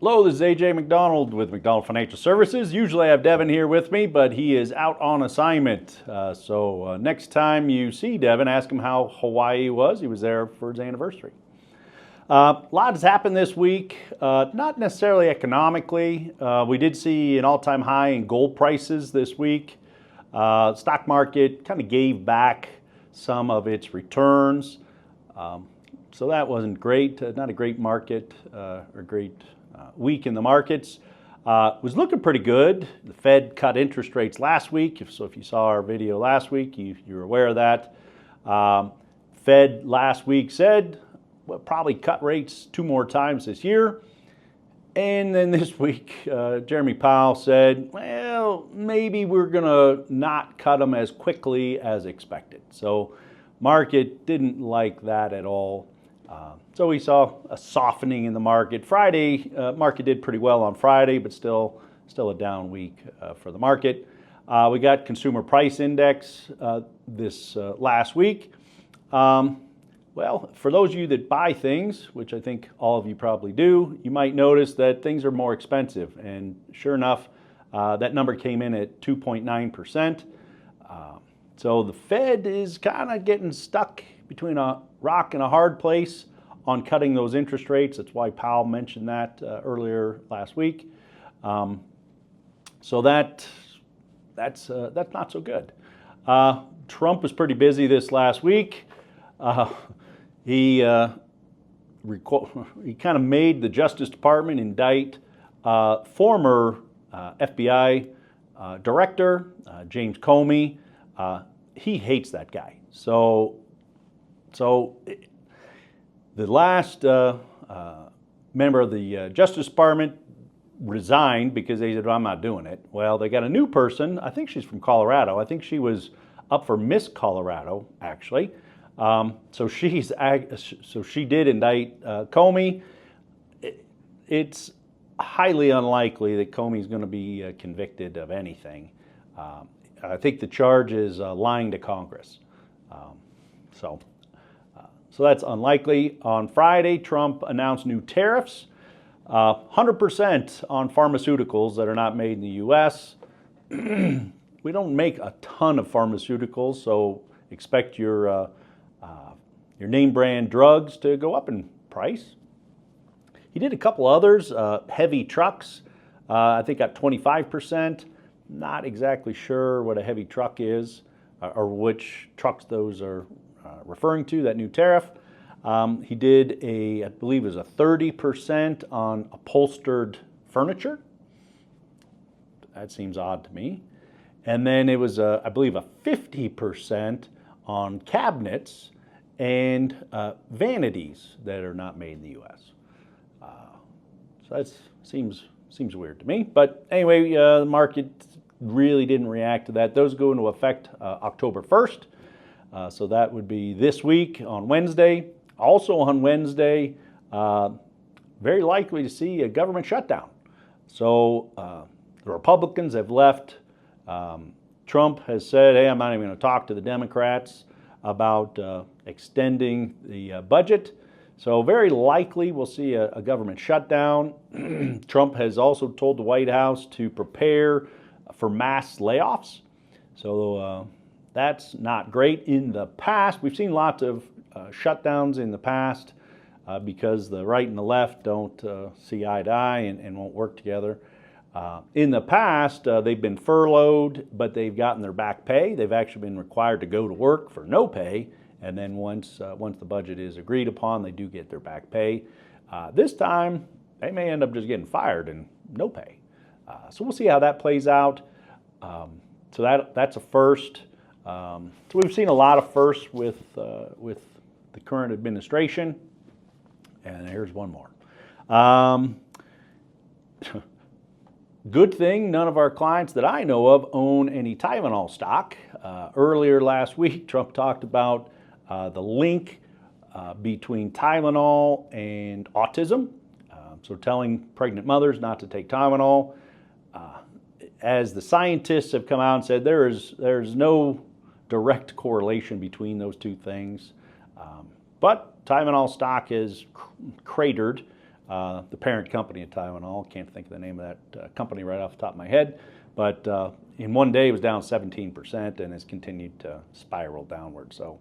Hello, this is AJ Macdonald with Macdonald Financial Services. Usually I have Devin here with me, but he is out on assignment. So next time you see Devin, ask him how Hawaii was. He was there for his anniversary. A lot has happened this week, not necessarily economically. We did see an all-time high in gold prices this week. Stock market kind of gave back some of its returns. So that wasn't great, not a great market or great week in the markets. Was looking pretty good. The Fed cut interest rates last week. So if you saw our video last week, you're aware of that. Fed last week said, we'll probably cut rates 2 more times this year. And then this week, Jeremy Powell said, well, maybe we're going to not cut them as quickly as expected. So market didn't like that at all. So we saw a softening in the market. Friday, market did pretty well on Friday, but still a down week for the market. We got consumer price index this last week. Well, for those of you that buy things, which I think all of you probably do, you might notice that things are more expensive. And sure enough, that number came in at 2.9%. So the Fed is kind of getting stuck between a rock and a hard place on cutting those interest rates. That's why Powell mentioned that earlier last week. So that's not so good. Trump was pretty busy this last week. He kind of made the Justice Department indict former FBI director James Comey. He hates that guy. So the last member of the Justice Department resigned because they said, well, I'm not doing it. Well, they got a new person. I think she's from Colorado. I think she was up for Miss Colorado, actually. So she did indict Comey. It's highly unlikely that Comey's going to be convicted of anything. I think the charge is lying to Congress. So that's unlikely. On Friday, Trump announced new tariffs, 100% on pharmaceuticals that are not made in the U.S. We don't make a ton of pharmaceuticals, so expect your name brand drugs to go up in price. He did a couple others, heavy trucks, I think got 25%. Not exactly sure what a heavy truck is or which trucks those are referring to, that new tariff. He did I believe it was a 30% on upholstered furniture. That seems odd to me. And then it was, I believe, a 50% on cabinets and vanities that are not made in the U.S. So that seems weird to me. But anyway, the market really didn't react to that. Those go into effect October 1st. So that would be this week on Wednesday. Also on Wednesday, very likely to see a government shutdown. So the Republicans have left. Trump has said, hey, I'm not even going to talk to the Democrats about extending the budget. So very likely we'll see a government shutdown. Trump has also told the White House to prepare for mass layoffs. So that's not great. In the past, we've seen lots of shutdowns in the past because the right and the left don't see eye to eye and won't work together. In the past, they've been furloughed, but they've gotten their back pay. They've actually been required to go to work for no pay. And then once the budget is agreed upon, they do get their back pay. This time, they may end up just getting fired and no pay. So we'll see how that plays out. So that's a first. So we've seen a lot of firsts with the current administration. And here's one more. Good thing none of our clients that I know of own any Tylenol stock. Earlier last week, Trump talked about the link between Tylenol and autism. So telling pregnant mothers not to take Tylenol. As the scientists have come out and said, there's no direct correlation between those two things. But Tylenol stock is cratered the parent company of Tylenol. Can't think of the name of that company right off the top of my head. But in one day, it was down 17% and has continued to spiral downward. So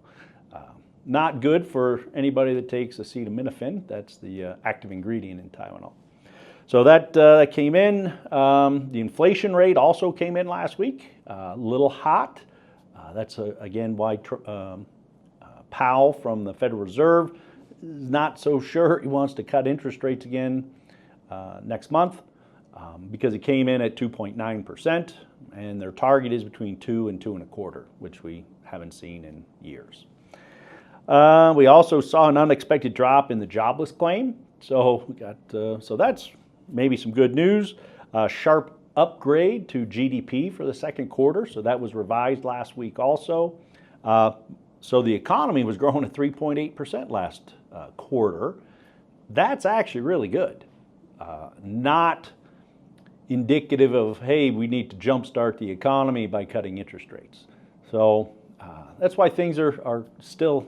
not good for anybody that takes acetaminophen. That's the active ingredient in Tylenol. So that came in. The inflation rate also came in last week, a little hot. That's again why Powell from the Federal Reserve is not so sure he wants to cut interest rates again next month because it came in at 2.9%, and their target is between 2 and 2.25%, which we haven't seen in years. We also saw an unexpected drop in the jobless claim, so we got so that's maybe some good news. Sharp upgrade to GDP for the second quarter, so that was revised last week also. So the economy was growing at 3.8% last quarter. That's actually really good. Not indicative of, hey, we need to jumpstart the economy by cutting interest rates. So that's why things are still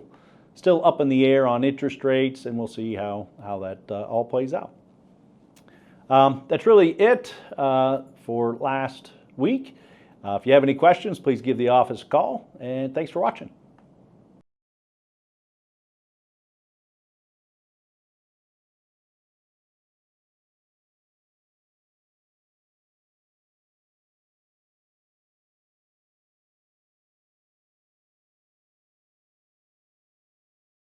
up in the air on interest rates, and we'll see how that all plays out. That's really it for last week. If you have any questions, please give the office a call, and thanks for watching.